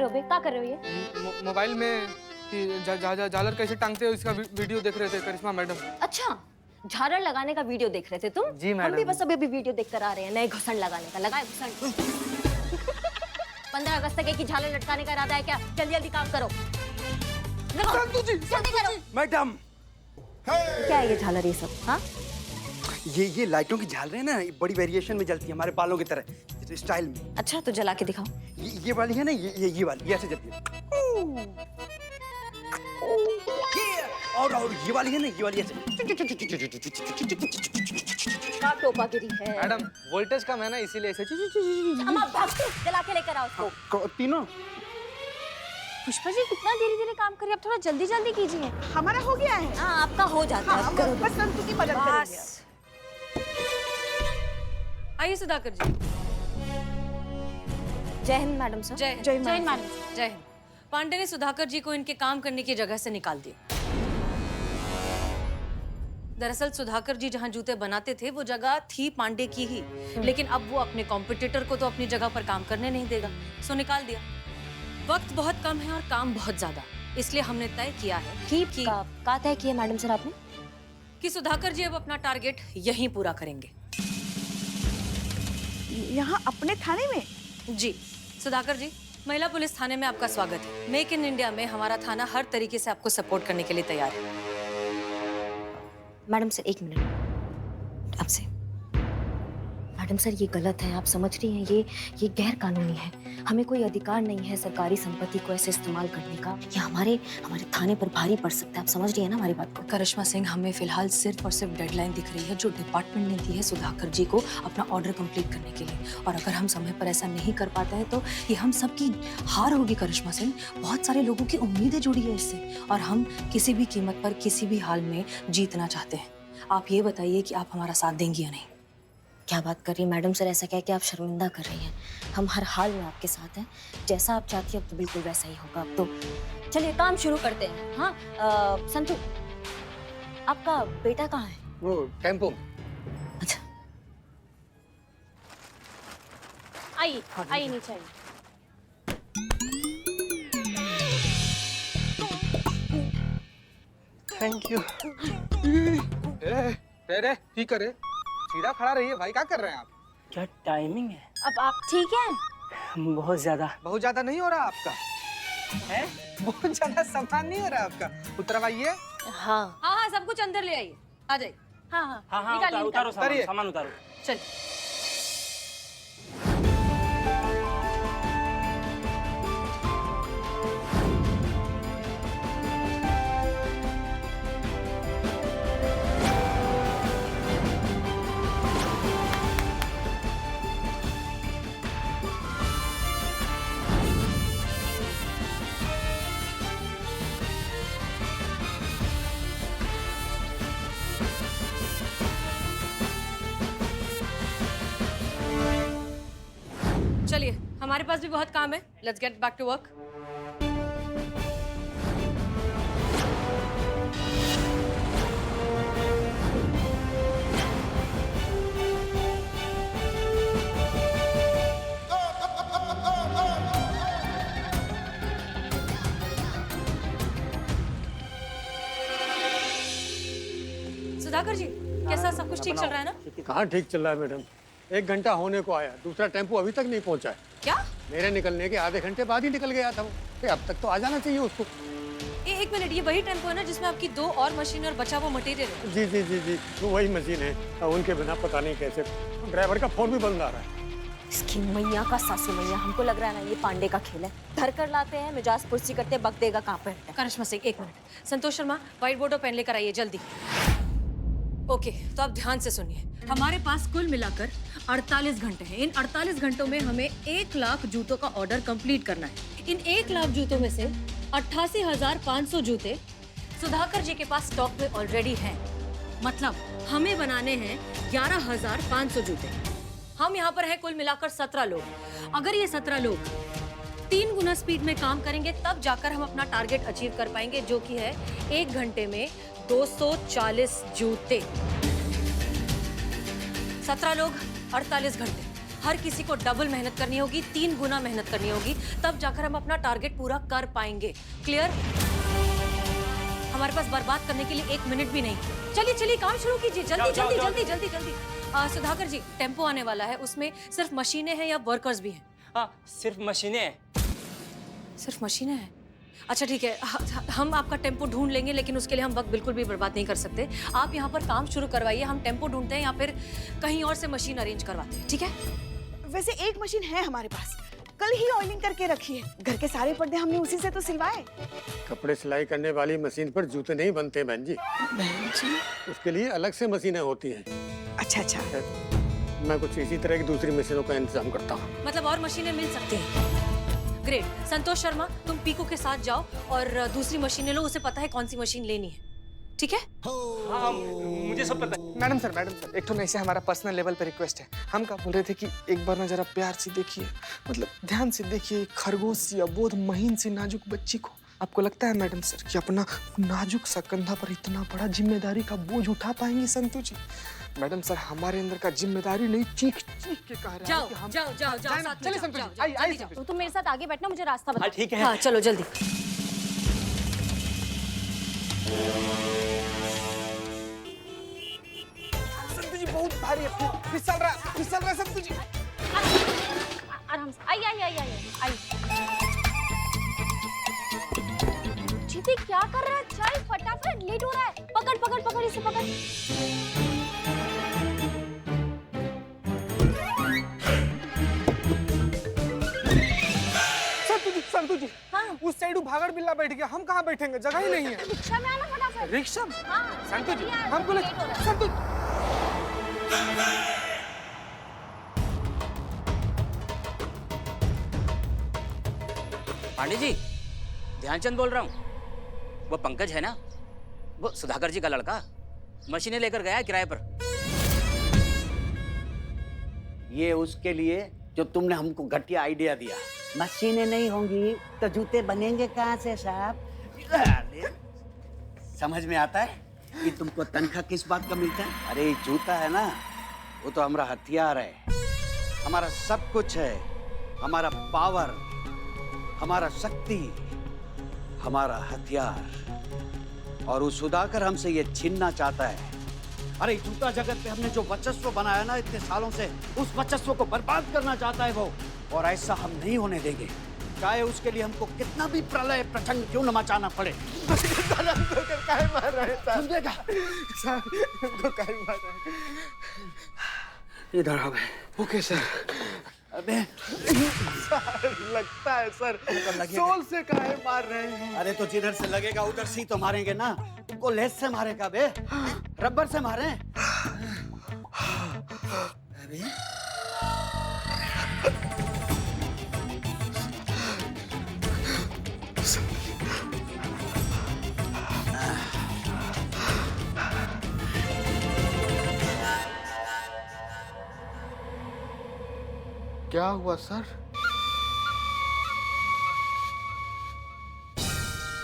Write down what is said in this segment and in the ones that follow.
हो बे? क्या कर रहे हो ये? मोबाइल में झालर कैसे टांगते हो इसका वीडियो देख रहे थे करिश्मा मैडम। अच्छा, झालर लगाने का वीडियो देख रहे थे तुम? जी मैडम। हम भी बस अभी वीडियो देख कर आ रहे हैं नए घुसन लगाने का। लगाए घुसन। 15 अगस्त तक एक ही झालर लटकाने का इरादा है क्या? जल्दी जल्दी काम करो। संतु जी, जल्दी करो। मैडम क्या है ये झालर ये सब? हाँ, ये लाइटों की झालरें ना, ये बड़ी वेरिएशन में जलती है हमारे बालों की तरह स्टाइल में। अच्छा तो जला के दिखाओ। ये वाली है ना, ये वाली, ये ऐसे जलती है। और ये वाली है ना, ये वाली ऐसे। क्या टोपागिरी है? मैडम वोल्टेज कम है ना इसीलिए ऐसे। अम्मा भाग तू, जला के लेकर आओ उसको। तीनों। पुष्पा जी कितना धीरे धीरे काम करिए, अब थोड़ा जल्दी जल्दी कीजिए। हमारा हो गया है। हाँ आपका हो जाता है। हाँ, करो बस संतु की मदद करेंगे। आइए सुधाकर जी। जय हिंद मैडम सर। जय जय हिंद मैडम। जय हिंद। पांडे ने सुधाकर जी को इनके काम करने की जगह से निकाल दिया। दरअसल सुधाकर जी जहां जूते बनाते थे वो जगह थी पांडे की ही, लेकिन अब वो अपने कॉम्पिटिटर को तो अपनी जगह पर काम करने नहीं देगा, सो निकाल दिया। वक्त बहुत कम है और काम बहुत ज्यादा, इसलिए हमने तय किया है कि का तय किया मैडम सर आपने? कि सुधाकर जी अब अपना टारगेट यहीं पूरा करेंगे। यहाँ अपने थाने में? जी सुधाकर जी, महिला पुलिस थाने में आपका स्वागत है। मेक इन इंडिया में हमारा थाना हर तरीके से आपको सपोर्ट करने के लिए तैयार है। मैडम सर एक मिनट आपसे। मैडम सर ये गलत है, आप समझ रही हैं, ये गैर कानूनी है। हमें कोई अधिकार नहीं है सरकारी संपत्ति को ऐसे इस्तेमाल करने का। ये हमारे थाने पर भारी पड़ सकता है, आप समझ रही हैं ना हमारी बात को? करिश्मा सिंह, हमें फिलहाल सिर्फ और सिर्फ डेडलाइन दिख रही है जो डिपार्टमेंट ने दी है सुधाकर जी को अपना ऑर्डर कंप्लीट करने के लिए, और अगर हम समय पर ऐसा नहीं कर पाते हैं तो ये हम सबकी हार होगी करिश्मा सिंह। बहुत सारे लोगों की उम्मीदें जुड़ी है इससे, और हम किसी भी कीमत पर किसी भी हाल में जीतना चाहते हैं। आप ये बताइए कि आप हमारा साथ देंगी या नहीं? क्या बात कर रही है मैडम सर, ऐसा कह के आप शर्मिंदा कर रही हैं। हम हर हाल में आपके साथ हैं, जैसा आप चाहती हैं अब तो बिल्कुल वैसा ही होगा। अब तो चलिए काम शुरू करते हैं। हाँ संतु, आपका बेटा कहाँ है? वो टेम्पो। अच्छा आइए आइए नीचे आइए। Thank you. अरे ठीक करे, सीधा खड़ा रहिए भाई, क्या कर रहे हैं आप? क्या टाइमिंग है? अब आप ठीक हैं? बहुत ज्यादा। बहुत ज्यादा नहीं हो रहा आपका है? बहुत ज्यादा सामान नहीं हो रहा आपका? उतरवाइए। हाँ हाँ, सब कुछ अंदर ले आइए। आ जाइए। हाँ हाँ हाँ निकालिए, उतारो उतारिए। सामान उतारो। चलिए। चलिए, हमारे पास भी बहुत काम है। Let's get back to work. Sudhakar ji, कैसा सब कुछ ठीक चल रहा है ना? कहाँ ठीक चल रहा है मैडम? 1 घंटा होने को आया, दूसरा टेम्पो अभी तक नहीं पहुंचा है। क्या? मेरे निकलने के आधे घंटे बाद ही निकल गया था वो। अब तक तो आ जाना चाहिए उसको। एक मिनट, ये वही टेम्पो है ना जिसमें आपकी 2 और मशीन और बचा हुआ मटेरियल है? जी जी जी जी, वो वही मशीन है। अब उनके बिना पता नहीं कैसे। ड्राइवर का फोन भी बंद आ रहा है। इसकी मैया का सासू मैया, हमको लग रहा है ना ये पांडे का खेल है। धर कर लाते हैं, मिजाज पुरसी करते, बक देगा कहाँ पर। करिश्मा सिंह, एक minute. Santosh Sharma, white board और पेन लेकर आइए जल्दी। ओके, तो आप ध्यान से सुनिए। हमारे पास कुल मिलाकर 48 घंटे हैं। इन 48 घंटों में हमें 1 लाख जूतों का ऑर्डर कंप्लीट करना है। इन 1 लाख जूतों में से 88,500 जूते सुधाकर जी के पास स्टॉक में ऑलरेडी हैं। मतलब हमें बनाने हैं 11,500 जूते। हम यहाँ पर हैं कुल मिलाकर 17 लोग। अगर ये 17 लोग 3 गुना स्पीड में काम करेंगे तब जाकर हम अपना टारगेट अचीव कर पाएंगे, जो कि है 1 घंटे में 240 जूते। 17 लोग 48 घंटे, हर किसी को डबल मेहनत करनी होगी, 3 गुना मेहनत करनी होगी, तब जाकर हम अपना टारगेट पूरा कर पाएंगे। क्लियर? हमारे पास बर्बाद करने के लिए 1 मिनट भी नहीं। चलिए चलिए काम शुरू कीजिए, जल्दी जल्दी जल्दी जल्दी जल्दी। सुधाकर जी, टेम्पो आने वाला है, उसमें सिर्फ मशीनें हैं या वर्कर्स भी हैं? हाँ, सिर्फ मशीनें हैं। सिर्फ मशीनें हैं? अच्छा ठीक है, हम आपका टेम्पो ढूंढ लेंगे, लेकिन उसके लिए हम वक्त बिल्कुल भी बर्बाद नहीं कर सकते। आप यहाँ पर काम शुरू करवाइए, हम टेम्पो ढूंढते हैं या फिर कहीं और से मशीन अरेंज करवाते हैं, ठीक है? वैसे एक मशीन है हमारे पास, कल ही ऑयलिंग करके रखी है। घर के सारे पर्दे हमने उसी से तो सिलवाए। कपड़े सिलाई करने वाली मशीन पर जूते नहीं बनते बहन जी। बहन जी, उसके लिए अलग से मशीनें होती हैं। अच्छा अच्छा। मैं कुछ इसी तरह की दूसरी मशीनों का इंतजाम करता हूँ। मतलब और मशीनें मिल सकती हैं? ग्रेट। संतोष शर्मा, तुम पीकू के साथ जाओ और दूसरी मशीनें लो, उसे पता है कौन सी मशीन लेनी है, ठीक है? हाँ, मुझे सब पता है। मैडम सर, एक तो नहीं से हमारा पर्सनल लेवल पे रिक्वेस्ट है। हम क्या बोल रहे थे कि एक बार ना जरा प्यार से देखिए, मतलब ध्यान से देखिए, खरगोश सी अबोध महीन सी नाजुक बच्ची को। आपको लगता है मैडम सर कि अपना नाजुक सा कंधा पर इतना बड़ा जिम्मेदारी का बोझ उठा पाएंगे संतु जी? मैडम सर, हमारे अंदर का जिम्मेदारी नहीं, चीख चीख के कह रहे जाओ हैं कि हम जाओ जाओ जाओ, साथ में चलिए जाओ, संतु जाओ, जी, जाओ, आइए जल्दी आइए जाओ। संतु जी। तुम मेरे साथ आगे बैठना, मुझे रास्ता बता। हाँ, ठीक है। हाँ चलो जल्दी। संतु जी बहुत भारी है, फिसल रहा है संतु जी। आराम से। आई आई आई आई आई। जीते क्या कर रहा है? चल फटाफट, लेट हो रहा है। पकड़ पकड़ पकड़, इसे पकड़। संतु जी, हाँ। उस साइड भागड़ बिल्ला बैठ गया, हम कहाँ बैठेंगे? जगह ही नहीं है। रिक्शा में आना फटाफट। रिक्शा में? हाँ, संतु जी, जल्दी आ, हमको लेट हो रहा है। संतु पांडे जी, ध्यानचंद बोल रहा हूँ। वो पंकज है ना, वो सुधाकर जी का लड़का, मशीनें लेकर गया है किराए पर। ये उसके लिए जो तुमने हमको घटिया आइडिया दिया। मशीनें नहीं होंगी तो जूते बनेंगे कहाँ से साहब? समझ में आता है कि तुमको तनख्वाह किस बात का मिलता है? अरे जूता है ना, वो तो हमारा हथियार है, हमारा सब कुछ है, हमारा पावर, हमारा शक्ति, हमारा हथियार। और वो सुधाकर हमसे ये छीनना चाहता है। अरे जूता जगत पे हमने जो वर्चस्व बनाया ना इतने सालों से, उस वर्चस्व को बर्बाद करना चाहता है वो। और ऐसा हम नहीं होने देंगे, चाहे उसके लिए हमको कितना भी प्रलय प्रचंड क्यों न मचाना पड़े। मार रहे हैं समझेगा? इधर आ गए। Okay sir. अबे लगता है सर, सोल से काहे मार रहे हैं? अरे तो जिधर से लगेगा उधर से ही तो मारेंगे ना। तुमको लेस से मारेगा बे, रबर से मारे। अबे क्या हुआ सर?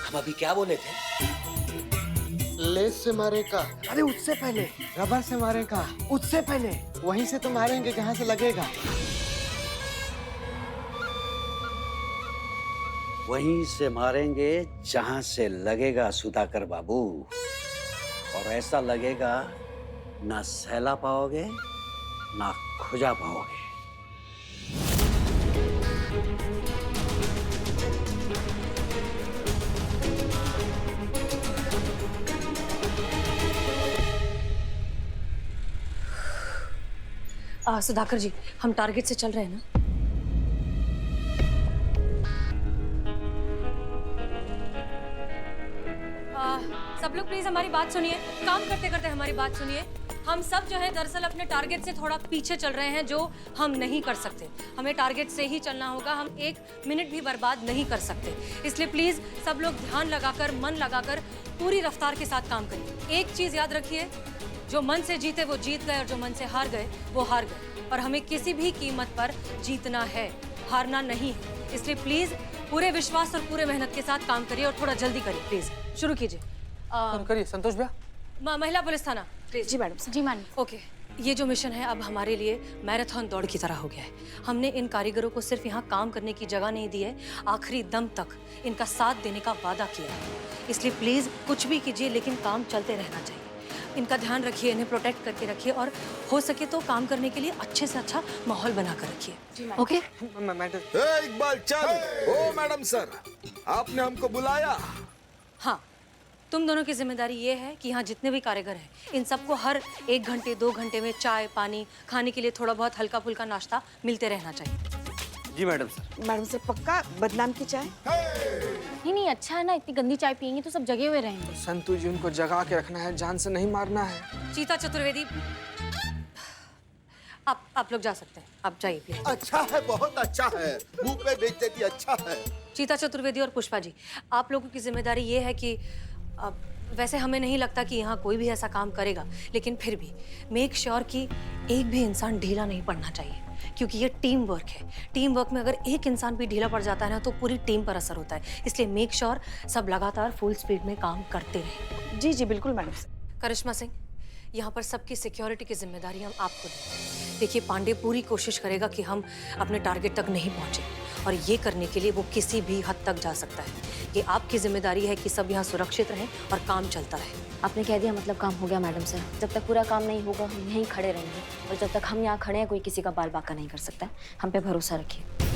हम अभी क्या बोले थे? लेस से मारेगा? अरे उससे पहले रबर से मारेगा, उससे पहले वहीं से तो मारेंगे जहाँ से लगेगा। वहीं से मारेंगे जहां से लगेगा सुधाकर बाबू। और ऐसा लगेगा ना सहला पाओगे ना खुजा पाओगे। सुधाकर जी, हम टारगेट से चल रहे हैं ना? सब लोग प्लीज हमारी बात सुनिए, काम करते करते हमारी बात सुनिए। हम सब जो है दरअसल अपने टारगेट से थोड़ा पीछे चल रहे हैं, जो हम नहीं कर सकते। हमें टारगेट से ही चलना होगा, हम 1 मिनट भी बर्बाद नहीं कर सकते। इसलिए प्लीज सब लोग ध्यान लगाकर, मन लगाकर पूरी रफ्तार के साथ काम करिए। एक चीज याद रखिए, जो मन से जीते वो जीत गए और जो मन से हार गए वो हार गए। और हमें किसी भी कीमत पर जीतना है, हारना नहीं है। इसलिए प्लीज पूरे विश्वास और पूरे मेहनत के साथ काम करिए और थोड़ा जल्दी करिए। प्लीज शुरू कीजिए। करिए संतोष भैया। महिला पुलिस थाना प्लीज। जी मैडम, जी मानी। ओके, ये जो मिशन है अब हमारे लिए मैराथन दौड़ की तरह हो गया है। हमने इन कारीगरों को सिर्फ यहाँ काम करने की जगह नहीं दी है, आखिरी दम तक इनका साथ देने का वादा किया है। इसलिए प्लीज कुछ भी कीजिए लेकिन काम चलते रहना चाहिए। इनका ध्यान रखिए, इन्हें प्रोटेक्ट करके रखिए और हो सके तो काम करने के लिए अच्छे से अच्छा माहौल बना कर रखिए। ओके? मैडम इकबाल चल। ओ मैडम सर, आपने हमको बुलाया? हाँ, तुम दोनों की जिम्मेदारी ये है कि यहाँ जितने भी कारीगर हैं इन सबको हर 1 घंटे 2 घंटे में चाय पानी, खाने के लिए थोड़ा बहुत हल्का फुल्का नाश्ता मिलते रहना चाहिए। जी मैडम सर। मैडम सर पक्का बदनाम की चाय? नहीं नहीं, अच्छा है ना, इतनी गंदी चाय पियेंगे तो सब जगे हुए रहेंगे। संतू जी, उनको जगा के रखना है, जान से नहीं मारना है। चीता चतुर्वेदी, आप लोग जा सकते हैं, आप जाइए प्लीज। अच्छा है, बहुत अच्छा है, मुंह पे बेइज्जती अच्छा है। चीता चतुर्वेदी और पुष्पा जी, आप लोगों की जिम्मेदारी ये है कि वैसे हमें नहीं लगता कि यहाँ कोई भी ऐसा काम करेगा, लेकिन फिर भी मेक श्योर कि एक भी इंसान ढीला नहीं पड़ना चाहिए, क्योंकि ये टीम वर्क है। टीम वर्क में अगर एक इंसान भी ढीला पड़ जाता है ना तो पूरी टीम पर असर होता है। इसलिए मेक श्योर सब लगातार फुल स्पीड में काम करते रहें। जी जी बिल्कुल मैडम सर। करिश्मा सिंह, यहाँ पर सबकी सिक्योरिटी की जिम्मेदारी हम आपको दें। देखिए, पांडे पूरी कोशिश करेगा कि हम अपने टारगेट तक नहीं पहुँचे, और ये करने के लिए वो किसी भी हद तक जा सकता है। ये आपकी जिम्मेदारी है कि सब यहाँ सुरक्षित रहें और काम चलता रहे। आपने कह दिया मतलब काम हो गया मैडम सर। जब तक पूरा काम नहीं होगा हम यहीं खड़े रहेंगे, और जब तक हम यहाँ खड़े हैं कोई किसी का बाल बाका नहीं कर सकता है। हम पे भरोसा रखिए।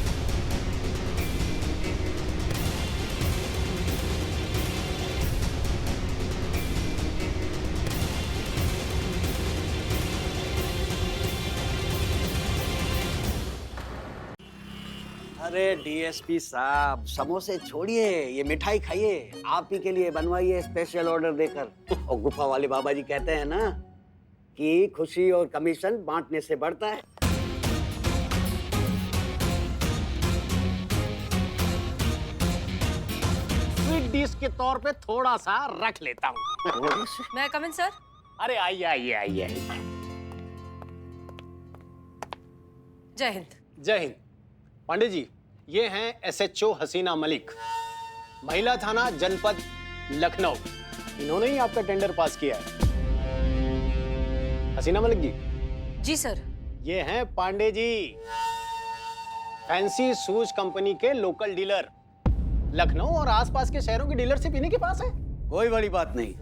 अरे डीएसपी साहब, समोसे छोड़िए, ये मिठाई खाइए। आप ही के लिए बनवाइए स्पेशल ऑर्डर देकर। और गुफा वाले बाबा जी कहते हैं ना कि खुशी और कमीशन बांटने से बढ़ता है। स्वीट डिश के तौर पे थोड़ा सा रख लेता हूँ। मैं कम इन सर? अरे आइए आइए आइए आइए। जय हिंद। जय हिंद। पांडे जी, ये हैं एसएचओ हसीना मलिक, महिला थाना जनपद लखनऊ। इन्होंने ही आपका टेंडर पास किया है। हसीना मलिक जी। जी सर। ये हैं Pandey ji, fancy shoes company के लोकल डीलर। लखनऊ और आसपास के शहरों की डीलरशिप इन्हीं के पास है। कोई बड़ी बात नहीं।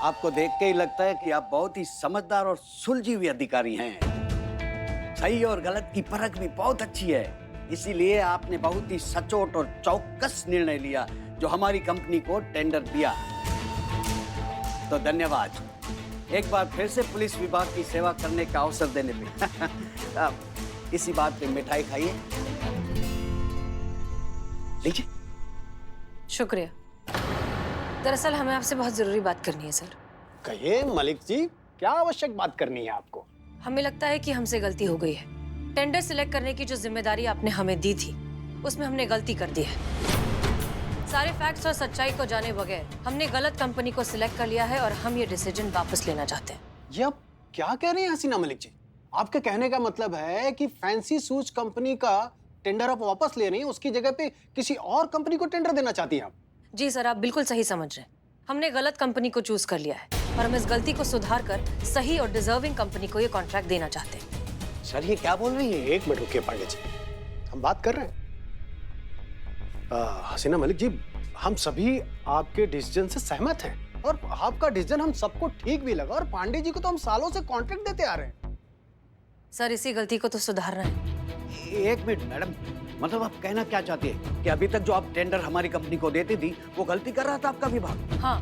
आपको देख के ही लगता है कि आप बहुत ही समझदार और सुलझी हुई अधिकारी हैं। सही और गलत की परख भी बहुत अच्छी है। इसीलिए आपने बहुत ही सचोट और चौकस निर्णय लिया जो हमारी कंपनी को टेंडर दिया। तो धन्यवाद एक बार फिर से पुलिस विभाग की सेवा करने का अवसर देने पे। अब इसी बात पे मिठाई खाइए। लीजिए। शुक्रिया। दरअसल हमें आपसे बहुत जरूरी बात करनी है सर। कहिए मलिक जी, क्या आवश्यक बात करनी है आपको? हमें लगता है कि हमसे गलती हो गई है। टेंडर सिलेक्ट करने की जो जिम्मेदारी आपने हमें दी थी उसमें हमने गलती कर दी है। सारे फैक्ट्स और सच्चाई को जाने बगैर हमने गलत कंपनी को सिलेक्ट कर लिया है और हम ये डिसीजन वापस लेना चाहते हैं। ये आप क्या कह रही हैं हसीना मलिक जी? आपके कहने का मतलब है कि फैंसी शूज कंपनी का टेंडर आप वापस ले रही हैं, उसकी जगह पे किसी और कंपनी को टेंडर देना चाहती हैं आप? जी सर, आप बिल्कुल सही समझ रहे हैं। हमने गलत कंपनी को चूज कर लिया है और हम इस गलती को सुधार कर सही और डिजर्विंग कंपनी को ये कॉन्ट्रैक्ट देना चाहते हैं। सर ये क्या बोल रही है? एक मिनट रुकिए पांडे जी, हम बात कर रहे हैं। हसीना मलिक जी, हम सभी आपके डिसीजन से सहमत हैं और आपका डिसीजन हम सबको ठीक भी लगा, और पांडे जी को तो हम सालों से कॉन्ट्रैक्ट देते आ रहे हैं। सर इसी गलती को तो सुधारना है। एक मिनट मैडम, मतलब आप कहना क्या चाहती है कि अभी तक जो आप टेंडर हमारी कंपनी को देती थी वो गलती कर रहा था आपका विभाग? हाँ,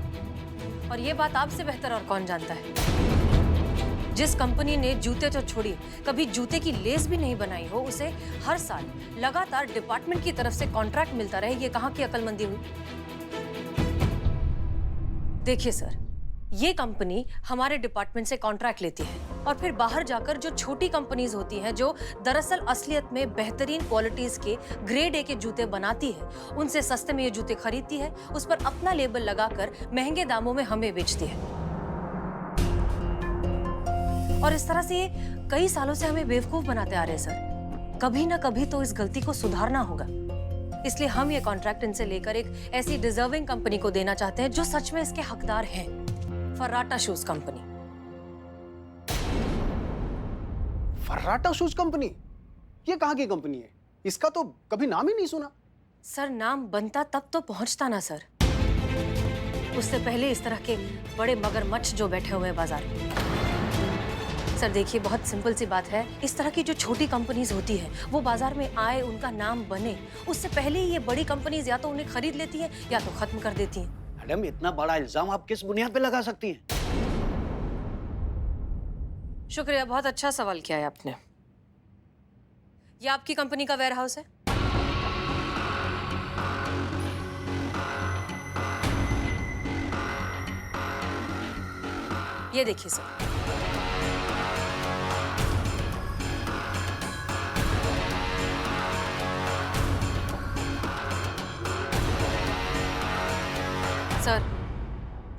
और ये बात आपसे बेहतर और कौन जानता है। जिस कंपनी ने जूते तो छोड़िए कभी जूते की लेस भी नहीं बनाई हो, उसे हर साल लगातार डिपार्टमेंट की तरफ से कॉन्ट्रैक्ट मिलता रहे, ये कहाँ की अक्लमंदी हुई? देखिए सर, ये कंपनी हमारे डिपार्टमेंट से कॉन्ट्रैक्ट लेती है और फिर बाहर जाकर जो छोटी कंपनीज होती हैं जो दरअसल असलियत में बेहतरीन क्वालिटीज के ग्रेड ए के जूते बनाती है, उनसे सस्ते में ये जूते खरीदती है, उस पर अपना लेबल लगाकर महंगे दामों में हमें बेचती है। और इस तरह से ये कई सालों से हमें बेवकूफ बनाते आ रहे हैं सर। कभी ना कभी तो इस गलती को सुधारना होगा। इसलिए हम ये कॉन्ट्रैक्ट इनसे लेकर एक ऐसी डिजर्विंग कंपनी को देना चाहते हैं जो सच में इसके हकदार हैं। फर्राटा शूज कंपनी। फर्राटा शूज कंपनी, ये कहाँ की कंपनी है? इसका तो कभी नाम ही नहीं सुना। सर नाम बनता तब तो पहुंचता ना सर। उससे पहले इस तरह के बड़े मगरमच्छ जो बैठे हुए हैं बाजार में। सर देखिए, बहुत सिंपल सी बात है, इस तरह की जो छोटी कंपनीज होती है वो बाजार में आए, उनका नाम बने, उससे पहले ही ये बड़ी कंपनीज या तो उन्हें खरीद लेती हैं या तो खत्म कर देती हैं। मैडम, इतना बड़ा इल्जाम आप किस बुनियाद पे लगा सकती हैं? शुक्रिया, बहुत अच्छा सवाल किया है आपने। ये आपकी कंपनी का वेयर हाउस है? ये देखिए सर, सर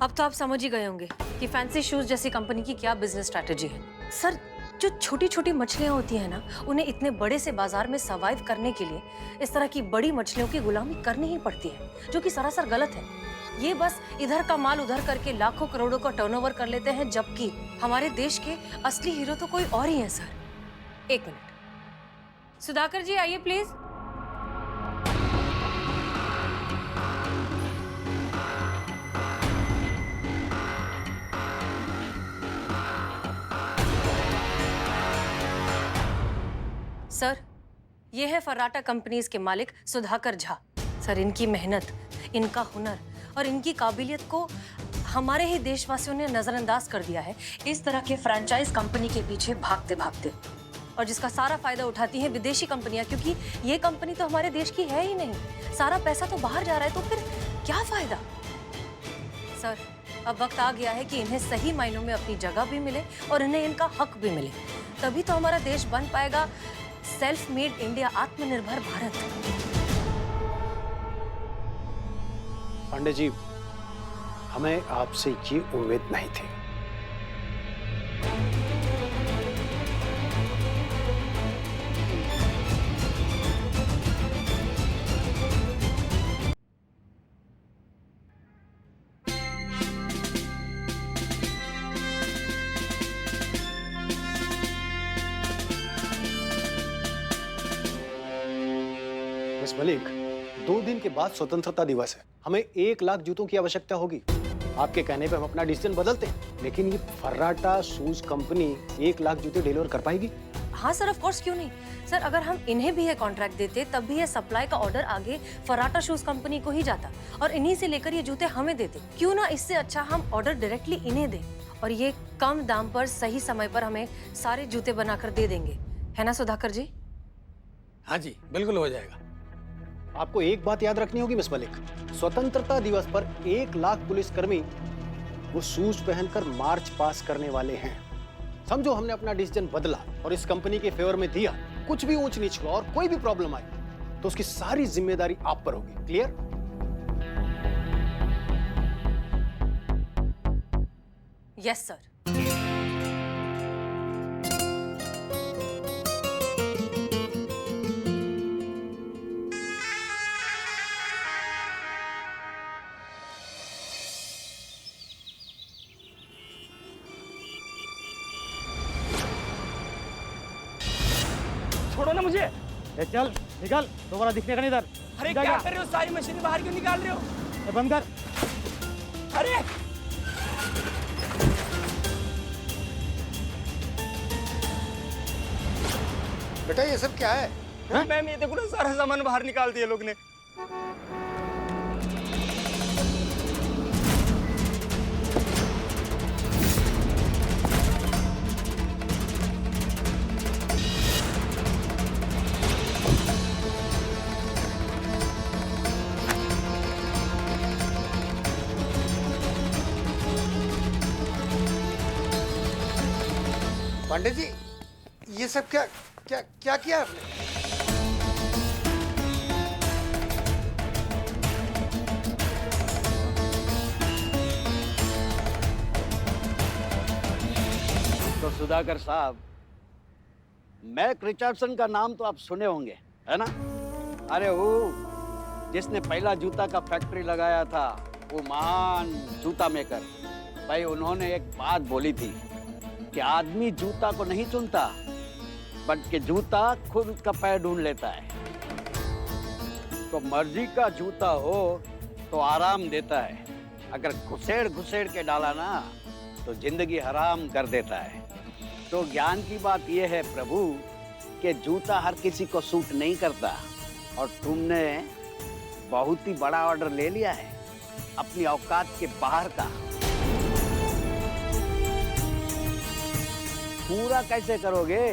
अब तो आप समझ ही गए होंगे कि फैंसी शूज जैसी कंपनी की क्या बिजनेस स्ट्रैटेजी है। सर जो छोटी छोटी मछलियां होती हैं ना, उन्हें इतने बड़े से बाजार में सर्वाइव करने के लिए इस तरह की बड़ी मछलियों की गुलामी करनी ही पड़ती है, जो कि सरासर गलत है। ये बस इधर का माल उधर करके लाखों करोड़ों का टर्नओवर कर लेते हैं, जबकि हमारे देश के असली हीरो तो कोई और ही है। सर एक मिनट, सुधाकर जी आइए प्लीज। सर ये है फर्राटा कंपनीज के मालिक सुधाकर झा। सर इनकी मेहनत, इनका हुनर और इनकी काबिलियत को हमारे ही देशवासियों ने नजरअंदाज कर दिया है इस तरह के फ्रैंचाइज कंपनी के पीछे भागते भागते, और जिसका सारा फायदा उठाती हैं विदेशी कंपनियां, क्योंकि ये कंपनी तो हमारे देश की है ही नहीं। सारा पैसा तो बाहर जा रहा है, तो फिर क्या फायदा। सर अब वक्त आ गया है कि इन्हें सही मायनों में अपनी जगह भी मिले और इन्हें इनका हक भी मिले, तभी तो हमारा देश बन पाएगा सेल्फ मेड इंडिया, आत्मनिर्भर भारत। पांडे जी, हमें आपसे ये उम्मीद नहीं थी। मिस मलिक, 2 दिन के बाद स्वतंत्रता दिवस है, हमें 1 लाख जूतों की आवश्यकता होगी। आपके कहने पे हम अपना डिसीजन बदलते हैं, लेकिन ये फर्राटा शूज कंपनी 1 लाख जूते डिलीवर कर पाएगी? हाँ सर, ऑफ कोर्स, क्यों नहीं। सर अगर हम इन्हें भी ये कॉन्ट्रैक्ट देते, तब भी ये सप्लाई का ऑर्डर आगे फर्राटा शूज कंपनी को ही जाता और इन्हीं से लेकर ये जूते हमें देते। क्यों ना इससे अच्छा हम ऑर्डर डायरेक्टली इन्हें दें और ये कम दाम पर सही समय पर हमें सारे जूते बनाकर दे देंगे, है ना सुधाकर जी? हाँ जी, बिल्कुल हो जाएगा। आपको एक बात याद रखनी होगी मिस मलिक, स्वतंत्रता दिवस पर 1 लाख पुलिसकर्मी वो शूज पहनकर मार्च पास करने वाले हैं। समझो हमने अपना डिसीजन बदला और इस कंपनी के फेवर में दिया। कुछ भी ऊंच नीच हुआ और कोई भी प्रॉब्लम आई तो उसकी सारी जिम्मेदारी आप पर होगी। क्लियर? Yes sir. छोड़ो ना मुझे। चल निकल, दोबारा दिखने का नहीं इधर। अरे क्या कर रहे हो? सारी मशीनें बाहर क्यों निकाल रहे हो? बंद कर। अरे बेटा ये सब क्या है? मैम ये देखो ना, सारा सामान बाहर निकाल दिया लोग ने। पांडे जी, ये सब क्या क्या क्या किया आपने? तो सुधाकर साहब, मैक रिचर्डसन का नाम तो आप सुने होंगे, है ना? अरे वो जिसने पहला जूता का फैक्ट्री लगाया था, वो महान जूता मेकर। भाई उन्होंने एक बात बोली थी कि आदमी जूता को नहीं चुनता, बल्कि जूता खुद का पैर ढूंढ लेता है। तो मर्जी का जूता हो तो आराम देता है, अगर घुसेड़ घुसेड़ के डाला ना तो जिंदगी हराम कर देता है। तो ज्ञान की बात यह है प्रभु कि जूता हर किसी को सूट नहीं करता, और तुमने बहुत ही बड़ा ऑर्डर ले लिया है, अपनी औकात के बाहर का। पूरा कैसे करोगे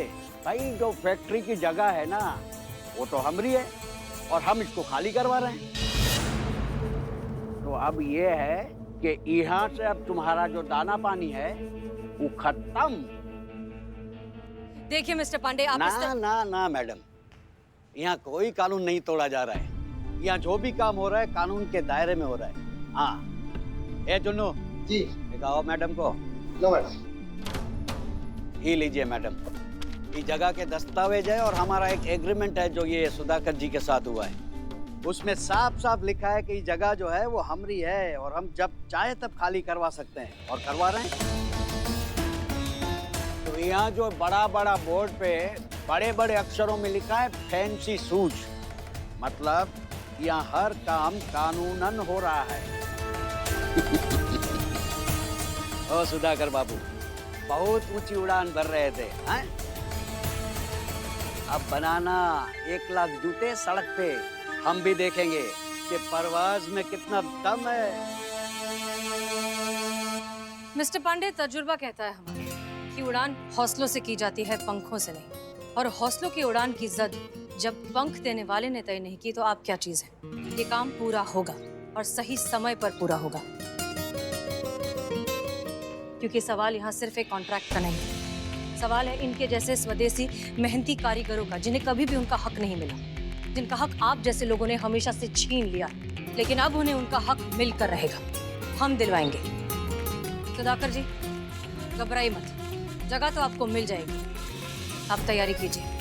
भाई? जो फैक्ट्री की जगह है ना वो तो हमारी है और हम इसको खाली करवा रहे हैं। तो अब ये है कि यहाँ से अब तुम्हारा जो दाना पानी है वो खत्म। देखिए मिस्टर पांडे, आप ना मैडम, यहाँ कोई कानून नहीं तोड़ा जा रहा है। यहाँ जो भी काम हो रहा है कानून के दायरे में हो रहा है। हाँ, ए जुन्नू जी, दिखाओ मैडम को। लो मैडम। ये लीजिए मैडम, ये जगह के दस्तावेज है और हमारा एक एग्रीमेंट है जो ये सुधाकर जी के साथ हुआ है। उसमें साफ साफ लिखा है कि ये जगह जो है वो हमारी है और हम जब चाहे तब खाली करवा सकते हैं, और करवा रहे हैं। तो यहाँ जो बड़ा बड़ा बोर्ड पे बड़े बड़े अक्षरों में लिखा है फैंसी सूज, मतलब यहाँ हर काम कानूनन हो रहा है। ओ सुधाकर बाबू, बहुत ऊंची उड़ान भर रहे थे, हैं? अब बनाना 1 लाख जूते सड़क पे, हम भी देखेंगे कि परवाज में कितना दम है। मिस्टर पांडे, तजुर्बा कहता है हमारा कि उड़ान हौसलों से की जाती है, पंखों से नहीं। और हौसलों की उड़ान की जद जब पंख देने वाले ने तय नहीं की तो आप क्या चीज है। ये काम पूरा होगा और सही समय पर पूरा होगा, क्योंकि सवाल यहाँ सिर्फ एक कॉन्ट्रैक्ट का नहीं, सवाल है इनके जैसे स्वदेशी मेहनती कारीगरों का, जिन्हें कभी भी उनका हक नहीं मिला, जिनका हक आप जैसे लोगों ने हमेशा से छीन लिया, लेकिन अब उन्हें उनका हक मिलकर रहेगा। हम दिलवाएंगे। सुधाकर जी, घबराइए मत, जगह तो आपको मिल जाएगी। आप तैयारी कीजिए।